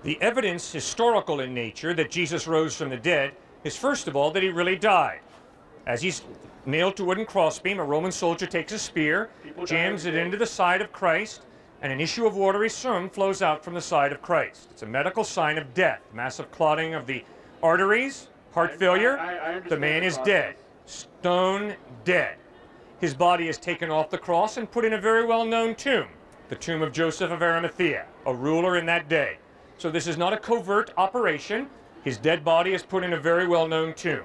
The evidence, historical in nature, that Jesus rose from the dead is, first of all, that he really died. As he's nailed to a wooden crossbeam, a Roman soldier takes a spear, jams it into the side of Christ, and an issue of watery serum flows out from the side of Christ. It's a medical sign of death. Massive clotting of the arteries, heart failure. The man is dead. Stone dead. His body is taken off the cross and put in a very well-known tomb, the tomb of Joseph of Arimathea, a ruler in that day. So this is not a covert operation. His dead body is put in a very well-known tomb.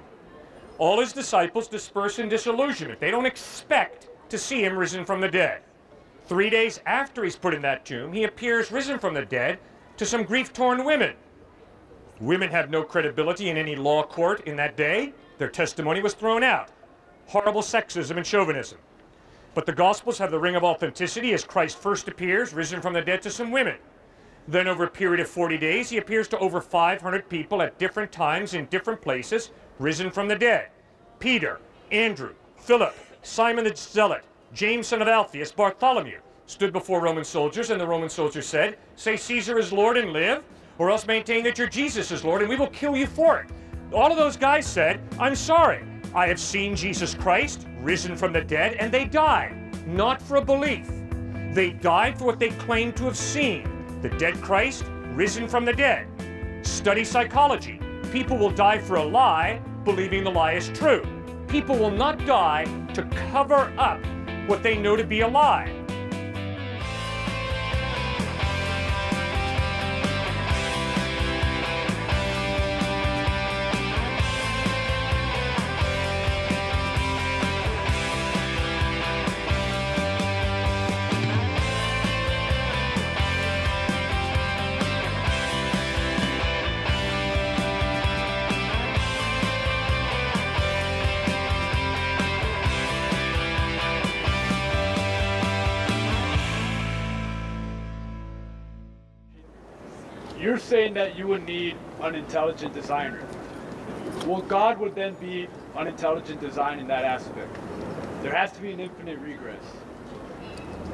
All his disciples disperse in disillusionment. They don't expect to see him risen from the dead. 3 days after he's put in that tomb, he appears risen from the dead to some grief-torn women. Women have no credibility in any law court in that day. Their testimony was thrown out. Horrible sexism and chauvinism. But the Gospels have the ring of authenticity as Christ first appears, risen from the dead, to some women. Then over a period of 40 days, he appears to over 500 people at different times in different places, risen from the dead. Peter, Andrew, Philip, Simon the Zealot, James son of Alphaeus, Bartholomew stood before Roman soldiers, and the Roman soldiers said, "Say Caesar is Lord and live, or else maintain that your Jesus is Lord, and we will kill you for it." All of those guys said, "I'm sorry, I have seen Jesus Christ risen from the dead," and they died, not for a belief. They died for what they claimed to have seen. The dead Christ, risen from the dead. Study psychology. People will die for a lie, believing the lie is true. People will not die to cover up what they know to be a lie. You're saying that you would need an intelligent designer. Well, God would then be an intelligent design in that aspect. There has to be an infinite regress.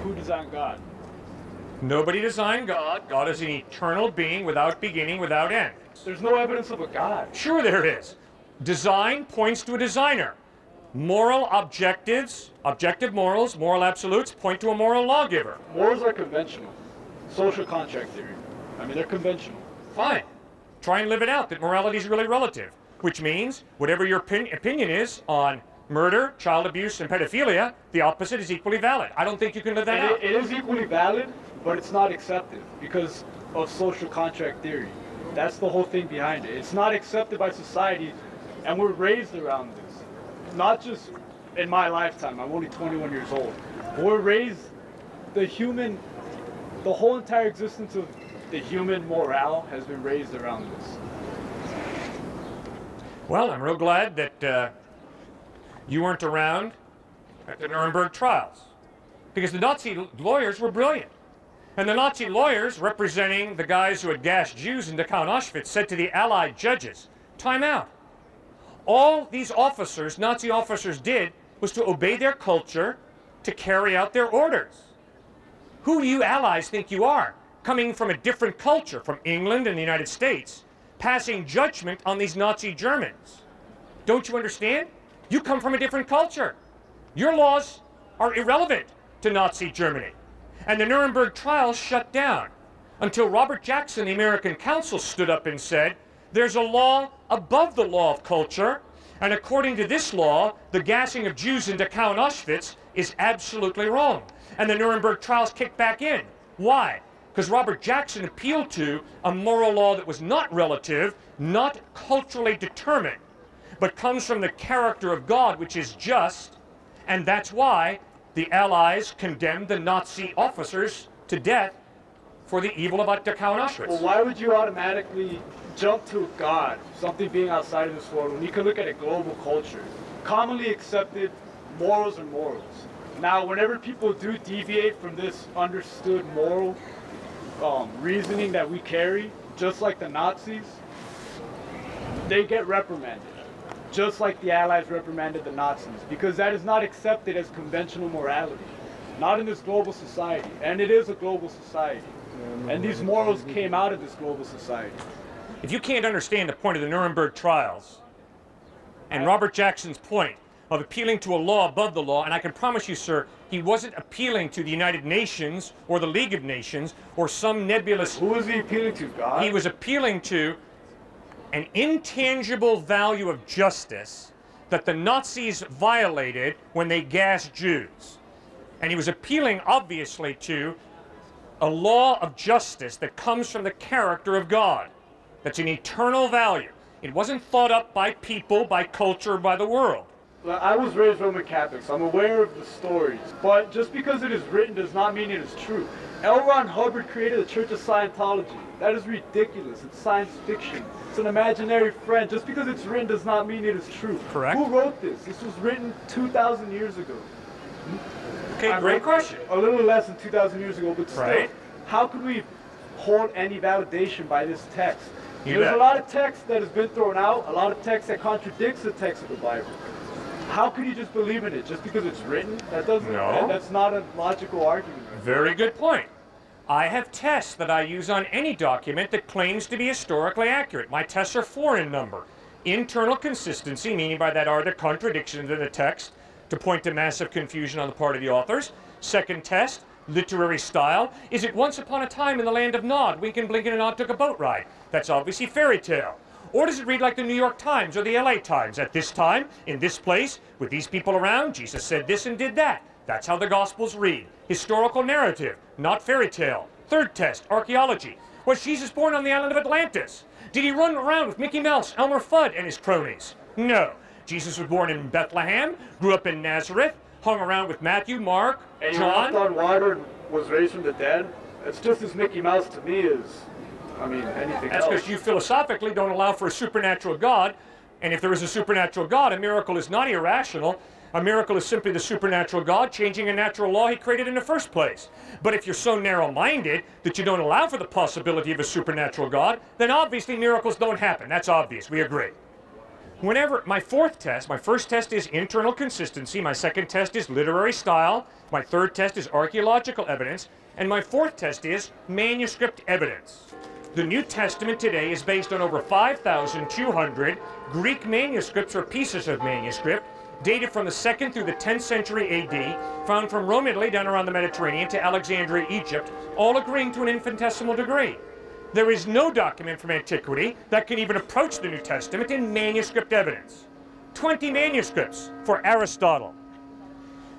Who designed God? Nobody designed God. God is an eternal being without beginning, without end. There's no evidence of a God. Sure there is. Design points to a designer. Moral objectives, objective morals, moral absolutes point to a moral lawgiver. Morals are conventional. Social contract theory. I mean, they're conventional. Fine. Try and live it out, that morality is really relative, which means whatever your opinion is on murder, child abuse, and pedophilia, the opposite is equally valid. I don't think you can live that out. It is equally valid, but it's not accepted because of social contract theory. That's the whole thing behind it. It's not accepted by society, and we're raised around this. Not just in my lifetime, I'm only 21 years old. We're raised, the whole entire existence of the human morale has been raised around this. Well, I'm real glad that you weren't around at the Nuremberg trials, because the Nazi lawyers were brilliant. And the Nazi lawyers, representing the guys who had gassed Jews in Dachau and Auschwitz, said to the Allied judges, time out. All these officers, Nazi officers, did was to obey their culture, to carry out their orders. Who do you Allies think you are, coming from a different culture, from England and the United States, passing judgment on these Nazi Germans? Don't you understand? You come from a different culture. Your laws are irrelevant to Nazi Germany. And the Nuremberg trials shut down until Robert Jackson, the American counsel, stood up and said, there's a law above the law of culture, and according to this law, the gassing of Jews in Dachau and Auschwitz is absolutely wrong. And the Nuremberg trials kicked back in. Why? Because Robert Jackson appealed to a moral law that was not relative, not culturally determined, but comes from the character of God, which is just, and that's why the Allies condemned the Nazi officers to death for the evil of Dachau and Auschwitz. Well, why would you automatically jump to God, something being outside of this world, when you can look at a global culture? Commonly accepted morals are morals. Now, whenever people do deviate from this understood moral reasoning that we carry, just like the Nazis, they get reprimanded, just like the Allies reprimanded the Nazis, because that is not accepted as conventional morality, not in this global society, and it is a global society. And these morals came out of this global society. If you can't understand the point of the Nuremberg trials and Robert Jackson's point of appealing to a law above the law, and I can promise you, sir, he wasn't appealing to the United Nations or the League of Nations or some nebulous... Who was he appealing to, God? He was appealing to an intangible value of justice that the Nazis violated when they gassed Jews. And he was appealing, obviously, to a law of justice that comes from the character of God. That's an eternal value. It wasn't thought up by people, by culture, by the world. I was raised Roman Catholic, so I'm aware of the stories. But just because it is written does not mean it is true. L. Ron Hubbard created the Church of Scientology. That is ridiculous. It's science fiction. It's an imaginary friend. Just because it's written does not mean it is true. Correct. Who wrote this? This was written 2,000 years ago. Okay, great question. A little less than 2,000 years ago, but still, right. How could we hold any validation by this text? You There's bet. a lot of text that has been thrown out, a lot of text that contradicts the text of the Bible. How could you just believe in it just because it's written? That doesn't. No. That's not a logical argument. Very good point. I have tests that I use on any document that claims to be historically accurate. My tests are 4 in number. Internal consistency, meaning by that are there contradictions in the text to point to massive confusion on the part of the authors. Second test, literary style. Is it once upon a time in the land of Nod, Wink and Blink and Nod took a boat ride? That's obviously fairy tale. Or does it read like the New York Times or the LA Times? At this time, in this place, with these people around, Jesus said this and did that. That's how the Gospels read. Historical narrative, not fairy tale. Third test, archaeology. Was Jesus born on the island of Atlantis? Did he run around with Mickey Mouse, Elmer Fudd, and his cronies? No. Jesus was born in Bethlehem, grew up in Nazareth, hung around with Matthew, Mark, And John. he walked on water and was raised from the dead. It's just as Mickey Mouse to me as, anything That's else. because you philosophically don't allow for a supernatural God. And if there is a supernatural God, a miracle is not irrational. A miracle is simply the supernatural God changing a natural law he created in the first place. But if you're so narrow-minded that you don't allow for the possibility of a supernatural God, then obviously miracles don't happen. That's obvious. We agree. Whenever, my first test is internal consistency. My second test is literary style. My third test is archaeological evidence. And my fourth test is manuscript evidence. The New Testament today is based on over 5,200 Greek manuscripts or pieces of manuscript dated from the 2nd through the 10th century AD, found from Rome, Italy, down around the Mediterranean to Alexandria, Egypt, all agreeing to an infinitesimal degree. There is no document from antiquity that can even approach the New Testament in manuscript evidence. 20 manuscripts for Aristotle.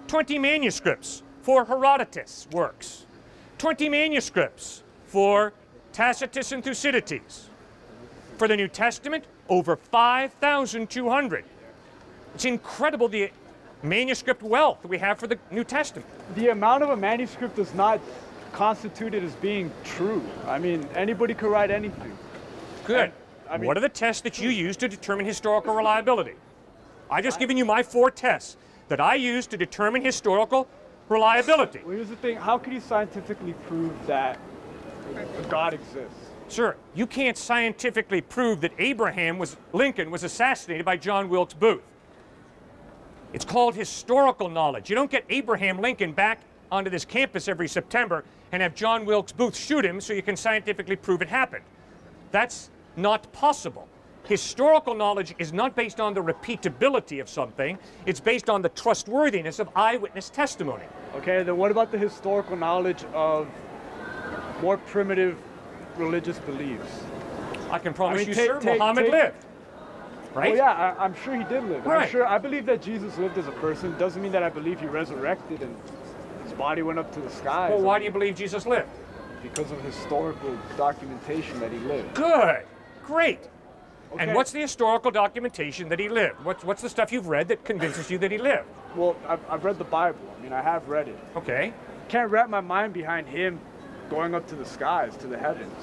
20 manuscripts for Herodotus' works. 20 manuscripts for Tacitus and Thucydides. For the New Testament, over 5,200. It's incredible the manuscript wealth we have for the New Testament. The amount of a manuscript does not constitute it as being true. Anybody could write anything. Good. What are the tests that you use to determine historical reliability? I've just given you my 4 tests that I use to determine historical reliability. Well, here's the thing. How can you scientifically prove that God exists? Sir, you can't scientifically prove that Lincoln was assassinated by John Wilkes Booth. It's called historical knowledge. You don't get Abraham Lincoln back onto this campus every September and have John Wilkes Booth shoot him so you can scientifically prove it happened. That's not possible. Historical knowledge is not based on the repeatability of something. It's based on the trustworthiness of eyewitness testimony. Okay, then what about the historical knowledge of more primitive religious beliefs? I can promise you, sir, Muhammad lived. Right? Well, yeah, I'm sure he did live. Right. I believe that Jesus lived as a person. Doesn't mean that I believe he resurrected and his body went up to the skies. Well, why do you believe Jesus lived? Because of historical documentation that he lived. Good. Great. Okay. And what's the historical documentation that he lived? What's the stuff you've read that convinces you that he lived? Well, I've read the Bible. I have read it. Okay. Can't wrap my mind behind him going up to the skies, to the heavens.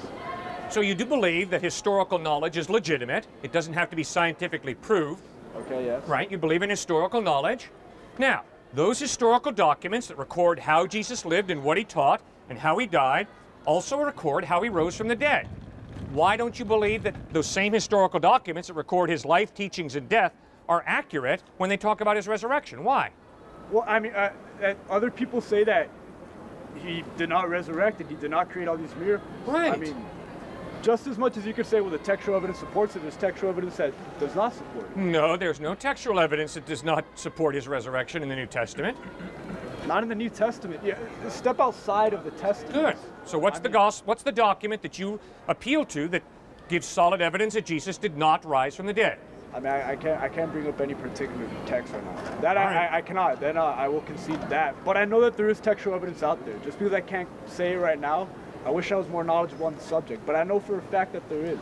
So you do believe that historical knowledge is legitimate. It doesn't have to be scientifically proved. Okay, yes. Right? You believe in historical knowledge. Now, those historical documents that record how Jesus lived and what he taught and how he died also record how he rose from the dead. Why don't you believe that those same historical documents that record his life, teachings, and death are accurate when they talk about his resurrection? Why? Well, other people say that he did not resurrect and he did not create all these miracles. Right. I mean, just as much as you could say, well, the textual evidence supports it, there's textual evidence that does not support it. No, there's no textual evidence that does not support his resurrection in the New Testament. Not in the New Testament. Yeah, step outside of the Testament. Good. So what's the gospel? What's the document that you appeal to that gives solid evidence that Jesus did not rise from the dead? I mean, I can't bring up any particular text right now. That right. I cannot. Then I will concede that. But I know that there is textual evidence out there. Just because I can't say it right now, I wish I was more knowledgeable on the subject. But I know for a fact that there is.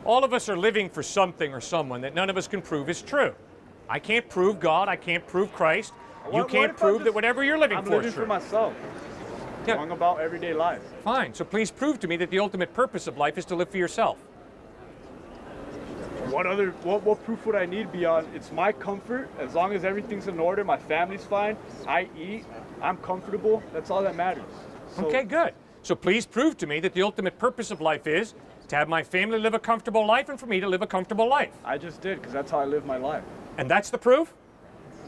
All of us are living for something or someone that none of us can prove is true. I can't prove God. I can't prove Christ. You can't prove that whatever you're living for is true. I'm living for myself. Yeah. Going about everyday life. Fine. So please prove to me that the ultimate purpose of life is to live for yourself. What proof would I need beyond it's my comfort? As long as everything's in order, my family's fine, I eat, I'm comfortable, that's all that matters. So, okay, good. So please prove to me that the ultimate purpose of life is to have my family live a comfortable life and for me to live a comfortable life. I just did, because that's how I live my life. And that's the proof?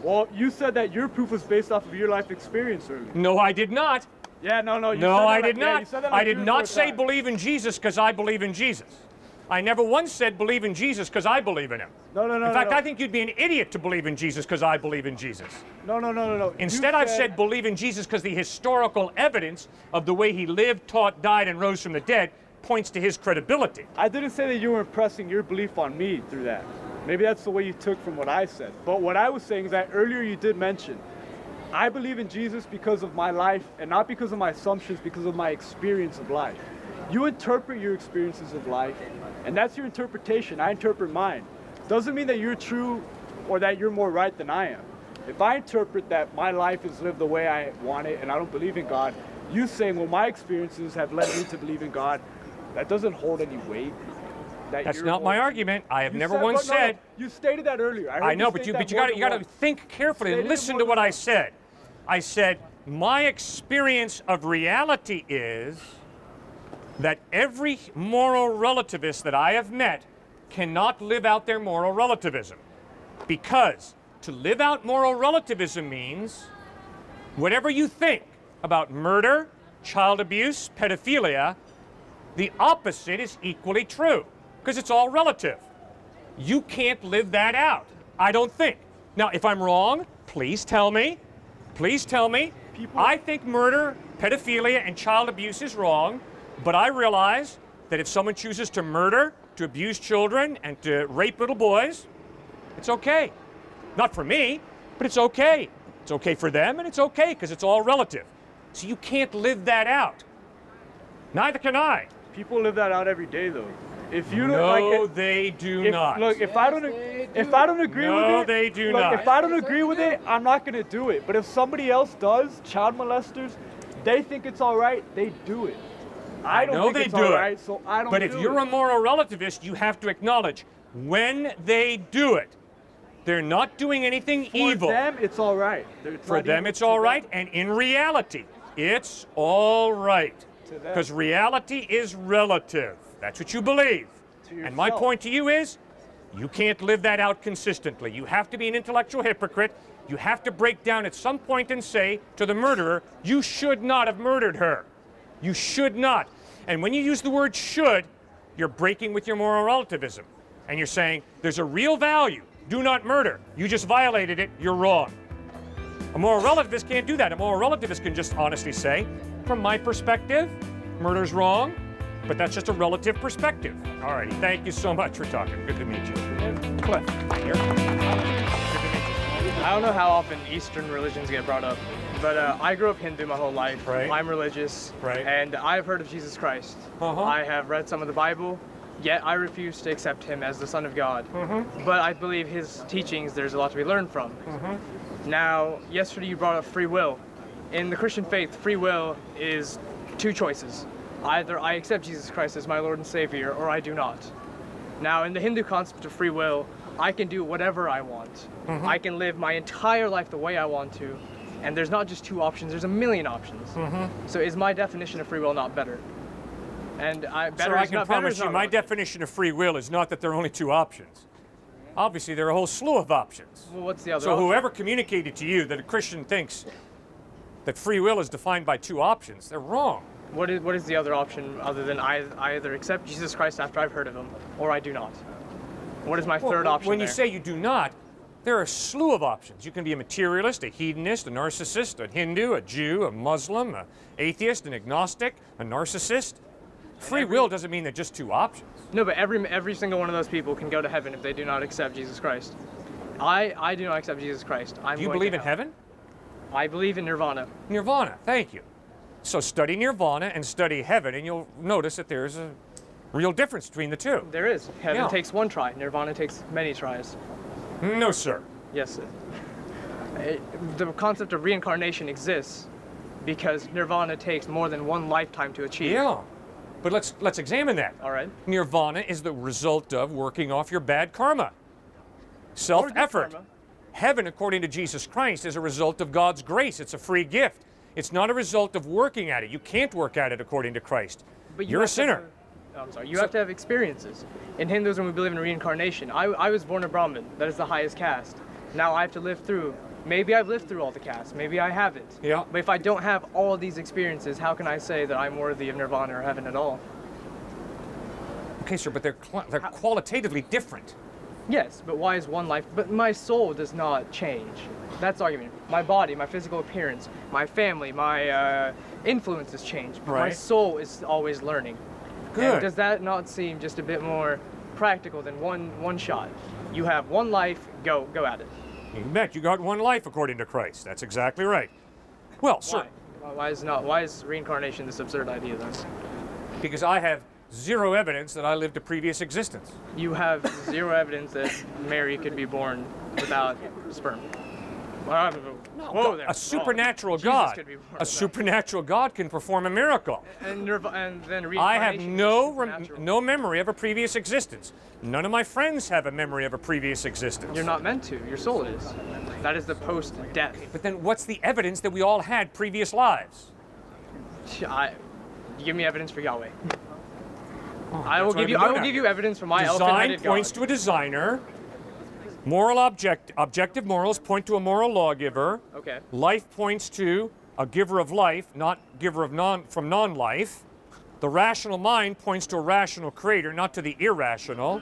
Well, you said that your proof was based off of your life experience earlier. No, I did not. Yeah, no. No, I did not. I did not say believe in Jesus because I believe in Jesus. I never once said believe in Jesus because I believe in him. No. In fact, I think you'd be an idiot to believe in Jesus because I believe in Jesus. No. Instead, I've said believe in Jesus because the historical evidence of the way he lived, taught, died, and rose from the dead points to his credibility. I didn't say that you were impressing your belief on me through that. Maybe that's the way you took from what I said. But what I was saying is that earlier you did mention, I believe in Jesus because of my life and not because of my assumptions, because of my experience of life. You interpret your experiences of life, and that's your interpretation. I interpret mine. Doesn't mean that you're true or that you're more right than I am. If I interpret that my life is lived the way I want it and I don't believe in God, you saying, well, my experiences have led me to believe in God, that doesn't hold any weight. That's not my argument. I have never once said. You stated that earlier. I know, but you got to think carefully and listen to what I said. I said my experience of reality is that every moral relativist that I have met cannot live out their moral relativism. Because to live out moral relativism means whatever you think about murder, child abuse, pedophilia, the opposite is equally true, because it's all relative. You can't live that out, I don't think. Now, if I'm wrong, please tell me. Please tell me. I think murder, pedophilia, and child abuse is wrong. But I realize that if someone chooses to murder, to abuse children, and to rape little boys, it's okay. Not for me, but it's okay. It's okay for them, and it's okay because it's all relative. So you can't live that out. Neither can I. People live that out every day, though. If you don't no, they do not. Look, if I don't agree with it, no, they do not. If I don't agree with it, I'm not going to do it. But if somebody else does, child molesters, they think it's all right, they do it. I don't think it's all right, so I don't do it. But if you're a moral relativist, you have to acknowledge when they do it, they're not doing anything evil. For them, it's all right. For them, it's all right, and in reality, it's all right. Because reality is relative. That's what you believe. And my point to you is, you can't live that out consistently. You have to be an intellectual hypocrite. You have to break down at some point and say to the murderer, you should not have murdered her. You should not. And when you use the word should, you're breaking with your moral relativism. And you're saying, there's a real value. Do not murder. You just violated it. You're wrong. A moral relativist can't do that. A moral relativist can just honestly say, from my perspective, murder's wrong, but that's just a relative perspective. All righty. Thank you so much for talking. Good to meet you. Cliff, here. I don't know how often Eastern religions get brought up, but I grew up Hindu my whole life. Right. I'm religious, and I've heard of Jesus Christ. I have read some of the Bible, yet I refuse to accept him as the Son of God. But I believe his teachings, there's a lot to be learned from. Now, yesterday you brought up free will. In the Christian faith, free will is two choices. Either I accept Jesus Christ as my Lord and Savior, or I do not. Now, in the Hindu concept of free will, I can do whatever I want. I can live my entire life the way I want to, and there's not just two options, there's a million options. So is my definition of free will not better? And I can promise you, my definition of free will is not that there are only two options. Obviously, there are a whole slew of options. Well, what's the other So option? whoever communicated to you that a Christian thinks that free will is defined by two options. They're wrong. What is the other option other than I either accept Jesus Christ after I've heard of him, or I do not? What is my third option When there? you say you do not, there are a slew of options. You can be a materialist, a hedonist, a narcissist, a Hindu, a Jew, a Muslim, an atheist, an agnostic, a narcissist. Free will doesn't mean they're just two options. No, but every single one of those people can go to heaven if they do not accept Jesus Christ. I do not accept Jesus Christ. Do you believe in heaven? I believe in nirvana. Nirvana, thank you. So study nirvana and study heaven, and you'll notice that there's a real difference between the two. There is. Heaven takes one try. Nirvana takes many tries. No, sir. Yes, sir. The concept of reincarnation exists because nirvana takes more than one lifetime to achieve. Yeah. But let's examine that. All right. Nirvana is the result of working off your bad karma. Self-effort. Heaven, according to Jesus Christ, is a result of God's grace. It's a free gift. It's not a result of working at it. You can't work at it according to Christ. But You're a sinner. I'm sorry. You have to have experiences. In Hinduism, we believe in reincarnation. I was born a Brahmin. That is the highest caste. Now I have to live through. Maybe I've lived through all the castes. Maybe I haven't. Yeah. But if I don't have all these experiences, how can I say that I'm worthy of nirvana or heaven at all? Okay, sir, but they're qualitatively different. Yes, but why is one life? But my soul does not change. That's the argument. My body, my physical appearance, my family, my influences change. But my soul is always learning. Good. And does that not seem just a bit more practical than one shot? You have one life, go at it. You bet. You got one life according to Christ. That's exactly right. Well, sir. Why is reincarnation this absurd idea then? Because I have zero evidence that I lived a previous existence. You have zero evidence that Mary could be born without sperm. No, a supernatural God. A supernatural God can perform a miracle. And then reincarnation. I have no memory of a previous existence. None of my friends have a memory of a previous existence. You're not meant to. Your soul is. That is the post-death. But then what's the evidence that we all had previous lives? Give me evidence for Yahweh. I will give you evidence for my elephant-headed God. Design points to a designer. Objective morals point to a moral lawgiver. Okay. Life points to a giver of life, not giver of from non-life. The rational mind points to a rational creator, not to the irrational.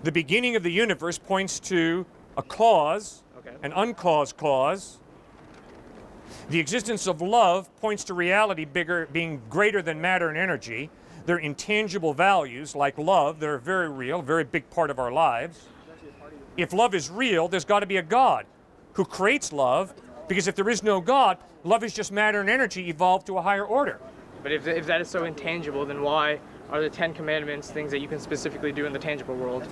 The beginning of the universe points to a cause, an uncaused cause. The existence of love points to reality being greater than matter and energy. They're intangible values like love. They're very real, very big part of our lives. If love is real, there's got to be a God who creates love, because if there is no God, love is just matter and energy evolved to a higher order. But if that is so intangible, then why are the 10 Commandments things that you can specifically do in the tangible world?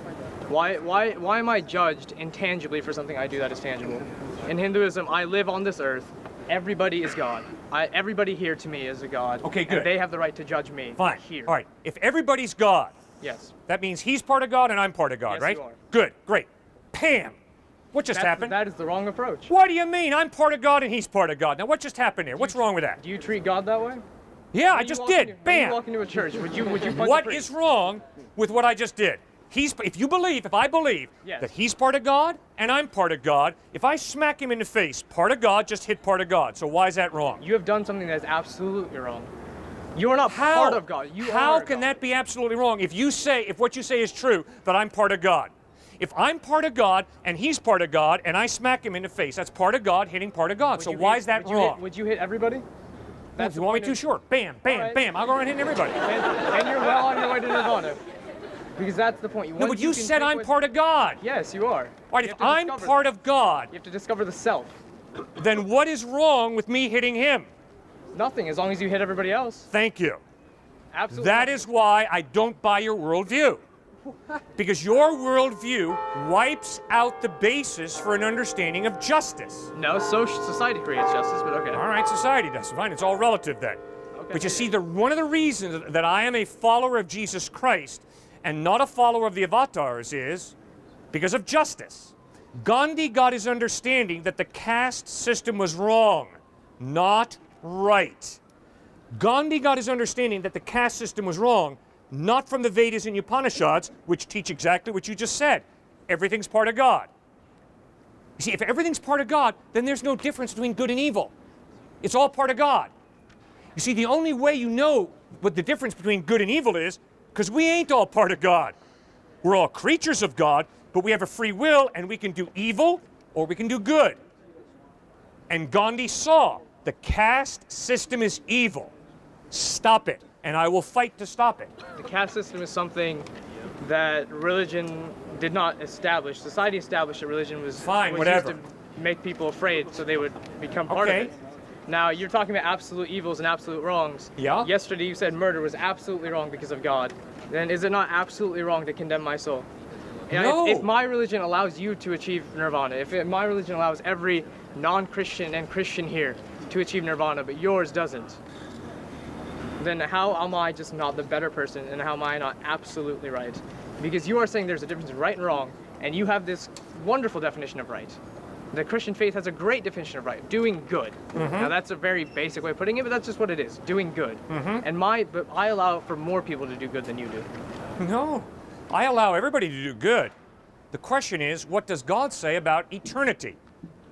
Why am I judged intangibly for something I do that is tangible? In Hinduism, I live on this earth. Everybody is God. Everybody here to me is a God. Okay, good. And they have the right to judge me. Fine. Here. All right. If everybody's God, yes, that means he's part of God and I'm part of God, yes, right? You are. Good. Great. Pam. What just happened? That is the wrong approach. What do you mean? I'm part of God and he's part of God. Now, what just happened here? What's wrong with that? Do you treat God that way? Yeah, I just did. Bam. When you walk into a church, would you punch What is wrong with what I just did? If I believe yes, that he's part of God and I'm part of God, if I smack him in the face, part of God just hit part of God. So why is that wrong? You have done something that is absolutely wrong. You are not part of God. How can that be absolutely wrong if what you say is true, that I'm part of God? If I'm part of God and he's part of God and I smack him in the face, that's part of God hitting part of God. So why is that wrong? Would you hit everybody? If you want me to, sure. Bam, bam, bam. I'll go around hitting everybody. And you're well on your way to nirvana. Because that's the point. No, but you said I'm part of God. Yes, you are. All right, if I'm part of God, you have to discover the self. Then what is wrong with me hitting him? Nothing, as long as you hit everybody else. Thank you. Absolutely. That is why I don't buy your worldview. Because your worldview wipes out the basis for an understanding of justice. No, society creates justice, but okay. All right, society does. Fine, it's all relative then. Okay. But you see, one of the reasons that I am a follower of Jesus Christ and not a follower of the avatars is because of justice. Gandhi got his understanding that the caste system was wrong, not right. Gandhi got his understanding that the caste system was wrong, not from the Vedas and Upanishads, which teach exactly what you just said. Everything's part of God. You see, if everything's part of God, then there's no difference between good and evil. It's all part of God. You see, the only way you know what the difference between good and evil is, because we ain't all part of God. We're all creatures of God, but we have a free will, and we can do evil or we can do good. And Gandhi saw the caste system is evil. Stop it, and I will fight to stop it. The caste system is something that religion did not establish. Society established that religion was whatever. used to make people afraid so they would become part of it. Now, you're talking about absolute evils and absolute wrongs. Yeah. Yesterday you said murder was absolutely wrong because of God. Then is it not absolutely wrong to condemn my soul? No. If my religion allows you to achieve nirvana, if my religion allows every non-Christian and Christian here to achieve nirvana, but yours doesn't, then how am I just not the better person, and how am I not absolutely right? Because you are saying there's a difference in right and wrong, and you have this wonderful definition of right. The Christian faith has a great definition of right, doing good. Now that's a very basic way of putting it, but that's just what it is, doing good. But I allow for more people to do good than you do. No, I allow everybody to do good. The question is, what does God say about eternity?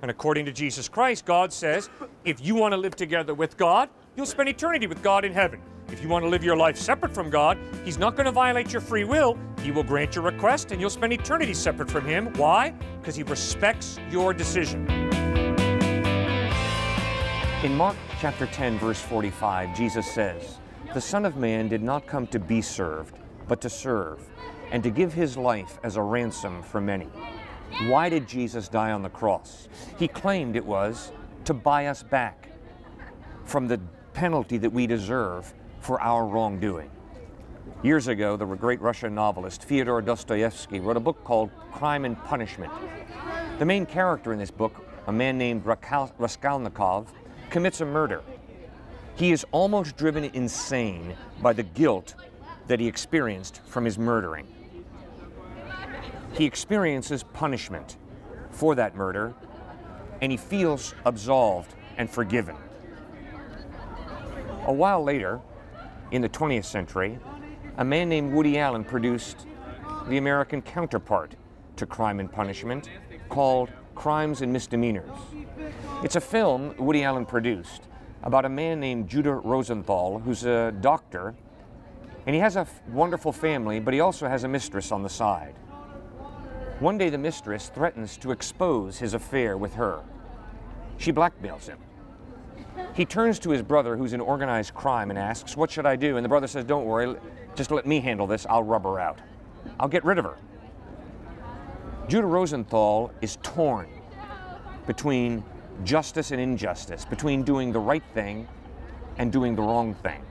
And according to Jesus Christ, God says, if you want to live together with God, you'll spend eternity with God in heaven. If you want to live your life separate from God, He's not going to violate your free will. He will grant your request, and you'll spend eternity separate from Him. Why? Because He respects your decision. In Mark chapter 10, verse 45, Jesus says, "The Son of Man did not come to be served, but to serve, and to give His life as a ransom for many." Why did Jesus die on the cross? He claimed it was to buy us back from the penalty that we deserve for our wrongdoing. Years ago, the great Russian novelist Fyodor Dostoevsky wrote a book called Crime and Punishment. The main character in this book, a man named Raskolnikov, commits a murder. He is almost driven insane by the guilt that he experienced from his murdering. He experiences punishment for that murder, and he feels absolved and forgiven. A while later, in the 20th century, a man named Woody Allen produced the American counterpart to Crime and Punishment, called Crimes and Misdemeanors. It's a film Woody Allen produced about a man named Judah Rosenthal, who's a doctor, and he has a wonderful family, but he also has a mistress on the side. One day the mistress threatens to expose his affair with her. She blackmails him. He turns to his brother, who's in organized crime, and asks, "What should I do?" And the brother says, "Don't worry, just let me handle this. I'll rub her out. I'll get rid of her." Judah Rosenthal is torn between justice and injustice, between doing the right thing and doing the wrong thing.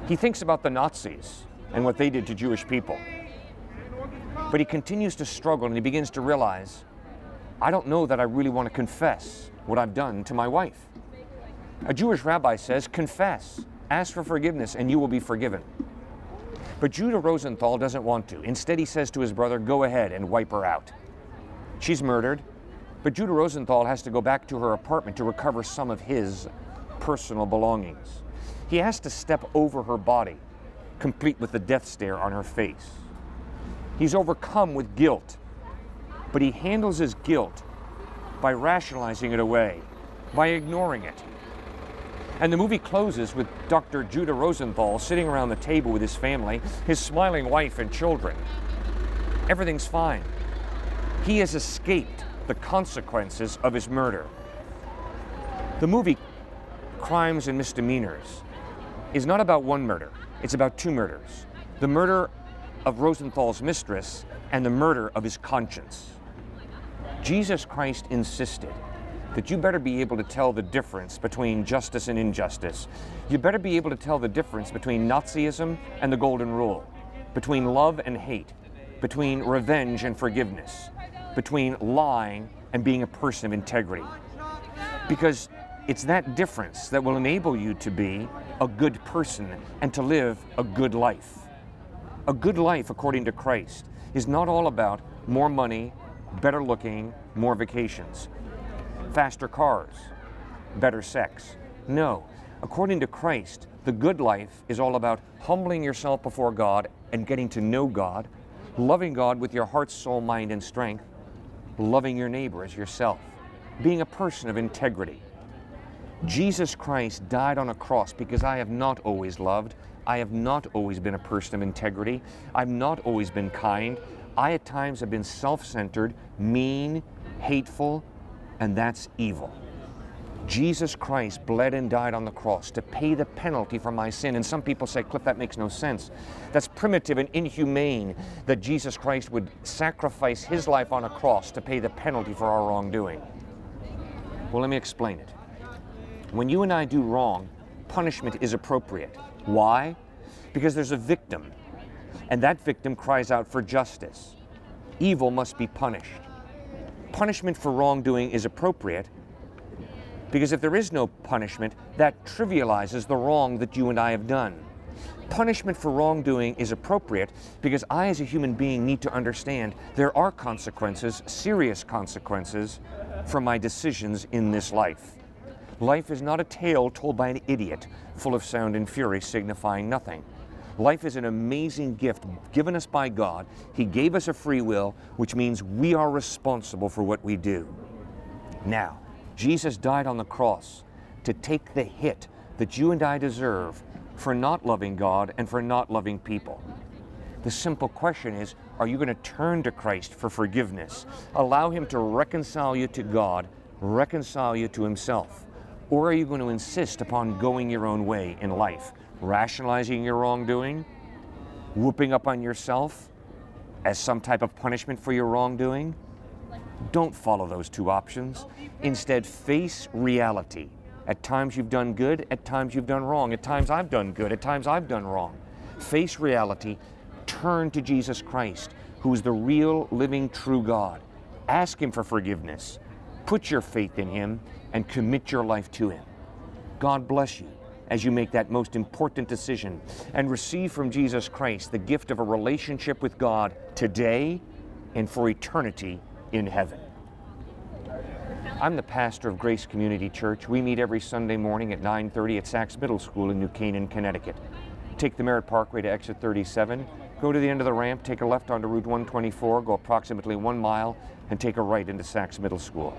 He thinks about the Nazis and what they did to Jewish people. But he continues to struggle, and he begins to realize, I don't know that I really want to confess what I've done to my wife. A Jewish rabbi says, confess, ask for forgiveness, and you will be forgiven. But Judah Rosenthal doesn't want to. Instead, he says to his brother, go ahead and wipe her out. She's murdered, but Judah Rosenthal has to go back to her apartment to recover some of his personal belongings. He has to step over her body, complete with the death stare on her face. He's overcome with guilt, but he handles his guilt by rationalizing it away, by ignoring it. And the movie closes with Dr. Judah Rosenthal sitting around the table with his family, his smiling wife and children. Everything's fine. He has escaped the consequences of his murder. The movie Crimes and Misdemeanors is not about one murder, it's about two murders. The murder of Rosenthal's mistress and the murder of his conscience. Jesus Christ insisted that you better be able to tell the difference between justice and injustice. You better be able to tell the difference between Nazism and the Golden Rule, between love and hate, between revenge and forgiveness, between lying and being a person of integrity. Because it's that difference that will enable you to be a good person and to live a good life. A good life, according to Christ, is not all about more money, better looking, more vacations, faster cars, better sex. No, according to Christ, the good life is all about humbling yourself before God and getting to know God, loving God with your heart, soul, mind, and strength, loving your neighbor as yourself, being a person of integrity. Jesus Christ died on a cross because I have not always loved. I have not always been a person of integrity. I've not always been kind. I at times have been self-centered, mean, hateful, and that's evil. Jesus Christ bled and died on the cross to pay the penalty for my sin. And some people say, Cliff, that makes no sense. That's primitive and inhumane that Jesus Christ would sacrifice his life on a cross to pay the penalty for our wrongdoing. Well, let me explain it. When you and I do wrong, punishment is appropriate. Why? Because there's a victim, and that victim cries out for justice. Evil must be punished. Punishment for wrongdoing is appropriate because if there is no punishment, that trivializes the wrong that you and I have done. Punishment for wrongdoing is appropriate because I, as a human being, need to understand there are consequences, serious consequences, for my decisions in this life. Life is not a tale told by an idiot, full of sound and fury, signifying nothing. Life is an amazing gift given us by God. He gave us a free will, which means we are responsible for what we do. Now, Jesus died on the cross to take the hit that you and I deserve for not loving God and for not loving people. The simple question is, are you going to turn to Christ for forgiveness? Allow him to reconcile you to God, reconcile you to himself? Or are you going to insist upon going your own way in life, rationalizing your wrongdoing, whooping up on yourself as some type of punishment for your wrongdoing? Don't follow those two options. Instead, face reality. At times you've done good, at times you've done wrong. At times I've done good, at times I've done wrong. Face reality. Turn to Jesus Christ, who is the real, living, true God. Ask him for forgiveness. Put your faith in him and commit your life to him. God bless you as you make that most important decision and receive from Jesus Christ the gift of a relationship with God today and for eternity in heaven. I'm the pastor of Grace Community Church. We meet every Sunday morning at 9:30 at Sachs Middle School in New Canaan, Connecticut. Take the Merritt Parkway to exit 37, go to the end of the ramp, take a left onto Route 124, go approximately 1 mile, and take a right into Sachs Middle School.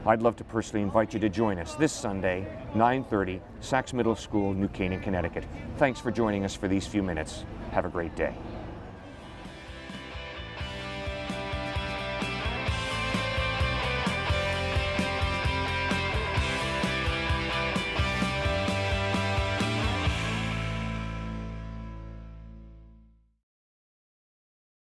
I'd love to personally invite you to join us this Sunday, 9:30, Sachs Middle School, New Canaan, Connecticut. Thanks for joining us for these few minutes. Have a great day.